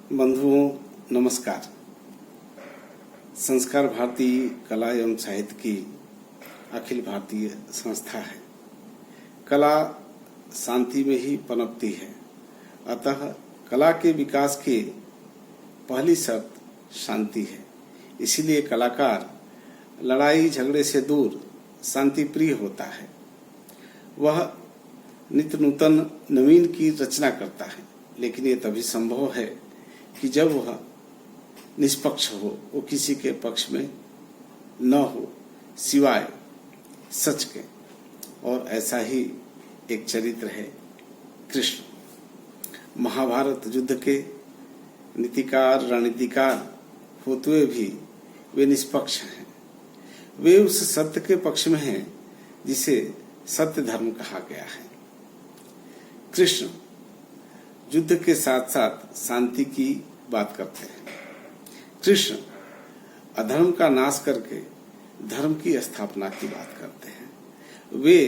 बंधुओं नमस्कार। संस्कार भारती कला एवं साहित्य की अखिल भारतीय संस्था है। कला शांति में ही पनपती है, अतः कला के विकास की पहली शर्त शांति है। इसीलिए कलाकार लड़ाई झगड़े से दूर शांति प्रिय होता है। वह नित्य नूतन नवीन की रचना करता है, लेकिन ये तभी संभव है कि जब वह निष्पक्ष हो, वो किसी के पक्ष में न हो सिवाय सच के। और ऐसा ही एक चरित्र है कृष्ण। महाभारत युद्ध के नीतिकार रणनीतिकार होते हुए भी वे निष्पक्ष हैं। वे उस सत्य के पक्ष में हैं जिसे सत्य धर्म कहा गया है। कृष्ण युद्ध के साथ साथ शांति की बात करते हैं। कृष्ण अधर्म का नाश करके धर्म की स्थापना की बात करते हैं। वे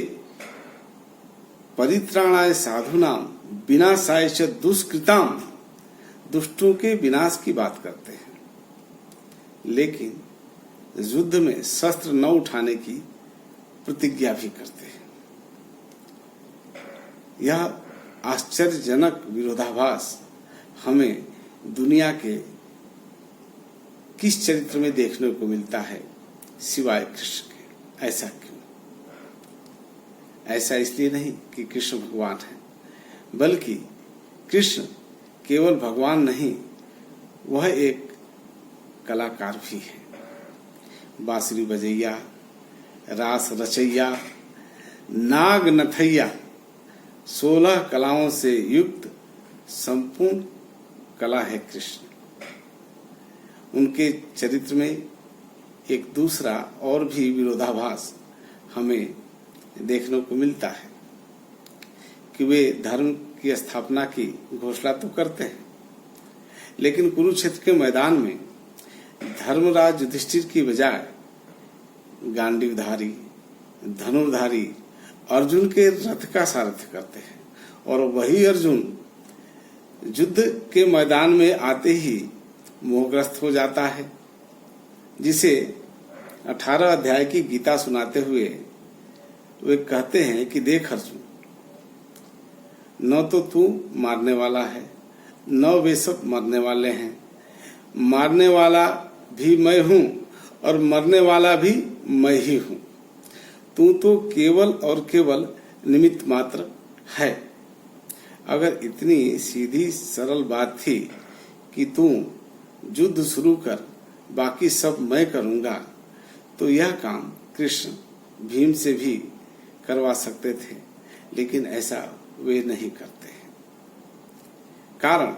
परित्राणाय साधूनाम विनाशाय च दुष्कृताम, दुष्टों के विनाश की बात करते हैं, लेकिन युद्ध में शस्त्र न उठाने की प्रतिज्ञा भी करते हैं। यह आश्चर्यजनक विरोधाभास हमें दुनिया के किस चरित्र में देखने को मिलता है सिवाय कृष्ण के? ऐसा क्यों? ऐसा इसलिए नहीं कि कृष्ण भगवान है, बल्कि कृष्ण केवल भगवान नहीं, वह एक कलाकार भी है। बांसुरी बजैया, रास रचैया, नाग नथैया, 16 कलाओं से युक्त संपूर्ण कला है कृष्ण। उनके चरित्र में एक दूसरा और भी विरोधाभास हमें देखने को मिलता है कि वे धर्म की स्थापना की घोषणा तो करते हैं, लेकिन कुरुक्षेत्र के मैदान में धर्मराज युधिष्ठिर की बजाय गांडीवधारी धनुर्धारी अर्जुन के रथ का सारथ्य करते हैं। और वही अर्जुन युद्ध के मैदान में आते ही मोहग्रस्त हो जाता है, जिसे 18 अध्याय की गीता सुनाते हुए वे कहते हैं कि देख अर्जुन, न तो तू मारने वाला है, न वे सब मरने वाले हैं। मारने वाला भी मैं हूं और मरने वाला भी मैं ही हूं। तू तो केवल और केवल निमित्त मात्र है। अगर इतनी सीधी सरल बात थी कि तू युद्ध शुरू कर, बाकी सब मैं करूंगा, तो यह काम कृष्ण भीम से भी करवा सकते थे, लेकिन ऐसा वे नहीं करते हैं। कारण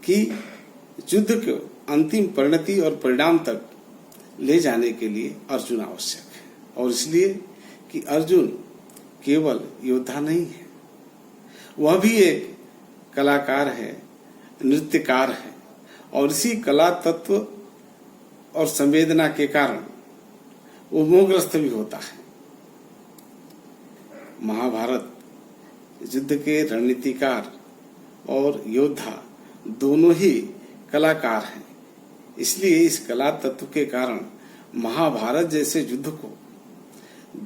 कि युद्ध को अंतिम परिणति और परिणाम तक ले जाने के लिए अर्जुन आवश्यक है, और इसलिए कि अर्जुन केवल योद्धा नहीं है, वह भी एक कलाकार है, नृत्यकार है। और इसी कला तत्व और संवेदना के कारण वो मोहग्रस्त भी होता है। महाभारत युद्ध के रणनीतिकार और योद्धा दोनों ही कलाकार हैं। इसलिए इस कला तत्व के कारण महाभारत जैसे युद्ध को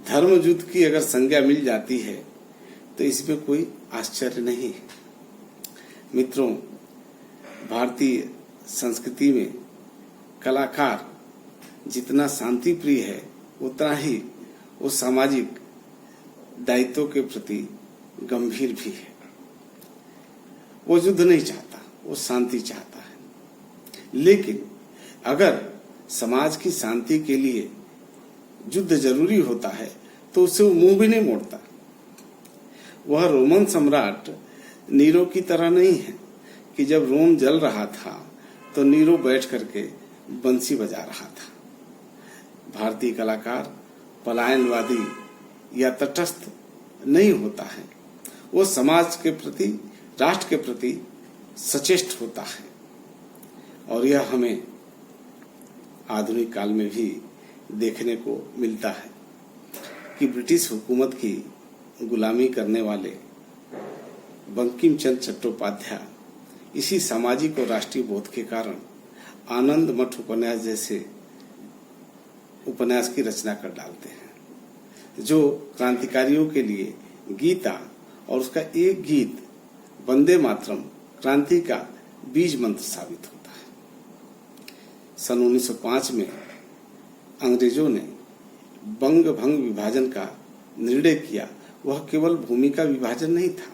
धर्म युद्ध की अगर संज्ञा मिल जाती है तो इसमें कोई आश्चर्य नहीं है। मित्रों, भारतीय संस्कृति में कलाकार जितना शांति प्रिय है, उतना ही वो सामाजिक दायित्वों के प्रति गंभीर भी है। वो युद्ध नहीं चाहता, वो शांति चाहता है। लेकिन अगर समाज की शांति के लिए युद्ध जरूरी होता है तो उससे वो मुंह भी नहीं मोड़ता। वह रोमन सम्राट नीरो की तरह नहीं है कि जब रोम जल रहा था तो नीरो बैठ करके बंसी बजा रहा था। भारतीय कलाकार पलायनवादी या तटस्थ नहीं होता है, वो समाज के प्रति, राष्ट्र के प्रति सचेष्ट होता है। और यह हमें आधुनिक काल में भी देखने को मिलता है कि ब्रिटिश हुकूमत की गुलामी करने वाले बंकिम चंद्र चट्टोपाध्याय इसी सामाजिक और राष्ट्रीय बोध के कारण आनंद मठ उपन्यास जैसे उपन्यास की रचना कर डालते हैं, जो क्रांतिकारियों के लिए गीता और उसका एक गीत वंदे मातरम क्रांति का बीज मंत्र साबित होता है। सन 1905 में अंग्रेजों ने बंग भंग विभाजन का निर्णय किया। वह केवल भूमि का विभाजन नहीं था,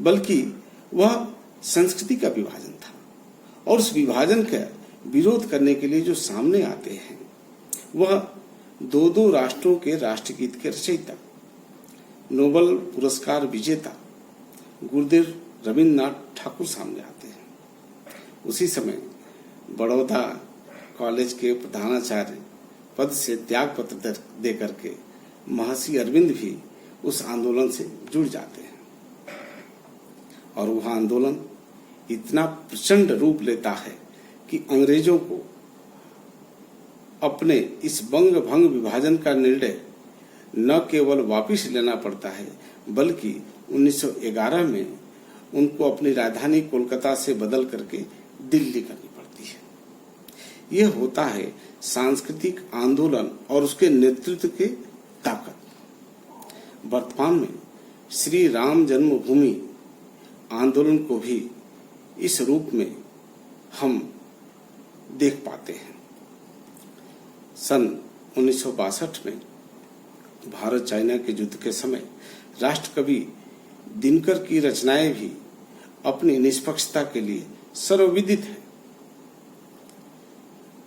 बल्कि वह संस्कृति का विभाजन था। और उस विभाजन का विरोध करने के लिए जो सामने आते हैं, वह दो दो राष्ट्रों के राष्ट्रगीत के रचयिता, नोबेल पुरस्कार विजेता गुरुदेव रविन्द्रनाथ ठाकुर सामने आते हैं। उसी समय बड़ौदा कॉलेज के प्रधानाचार्य पद से त्याग पत्र दे करके महर्षि अरविंद भी उस आंदोलन से जुड़ जाते हैं और वह आंदोलन इतना प्रचंड रूप लेता है कि अंग्रेजों को अपने इस बंग भंग विभाजन का निर्णय न केवल वापस लेना पड़ता है, बल्कि 1911 में उनको अपनी राजधानी कोलकाता से बदल करके दिल्ली करनी पड़ती है। यह होता है सांस्कृतिक आंदोलन और उसके नेतृत्व की ताकत। वर्तमान में श्री राम जन्मभूमि आंदोलन को भी इस रूप में हम देख पाते हैं। सन 1962 में भारत चाइना के युद्ध के समय राष्ट्रकवि दिनकर की रचनाएं भी अपनी निष्पक्षता के लिए सर्वविदित है।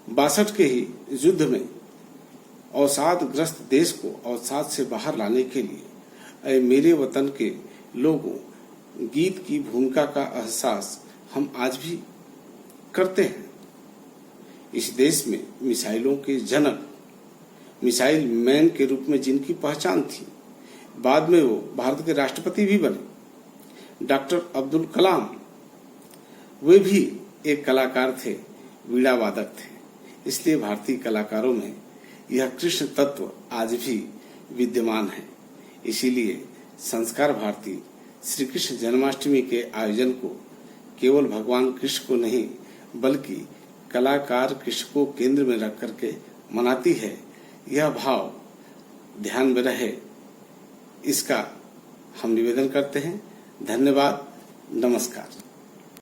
62 के ही युद्ध में अवसादग्रस्त देश को अवसाद से बाहर लाने के लिए ऐ मेरे वतन के लोगों गीत की भूमिका का एहसास हम आज भी करते हैं। इस देश में मिसाइलों के जनक, मिसाइल मैन के रूप में जिनकी पहचान थी, बाद में वो भारत के राष्ट्रपति भी बने, डॉक्टर अब्दुल कलाम, वे भी एक कलाकार थे, वीणा वादक थे। इसलिए भारतीय कलाकारों में यह कृष्ण तत्व आज भी विद्यमान है। इसीलिए संस्कार भारती श्री कृष्ण जन्माष्टमी के आयोजन को केवल भगवान कृष्ण को नहीं, बल्कि कलाकार कृष्ण को केंद्र में रख करके मनाती है। यह भाव ध्यान में रहे, इसका हम निवेदन करते हैं। धन्यवाद, नमस्कार।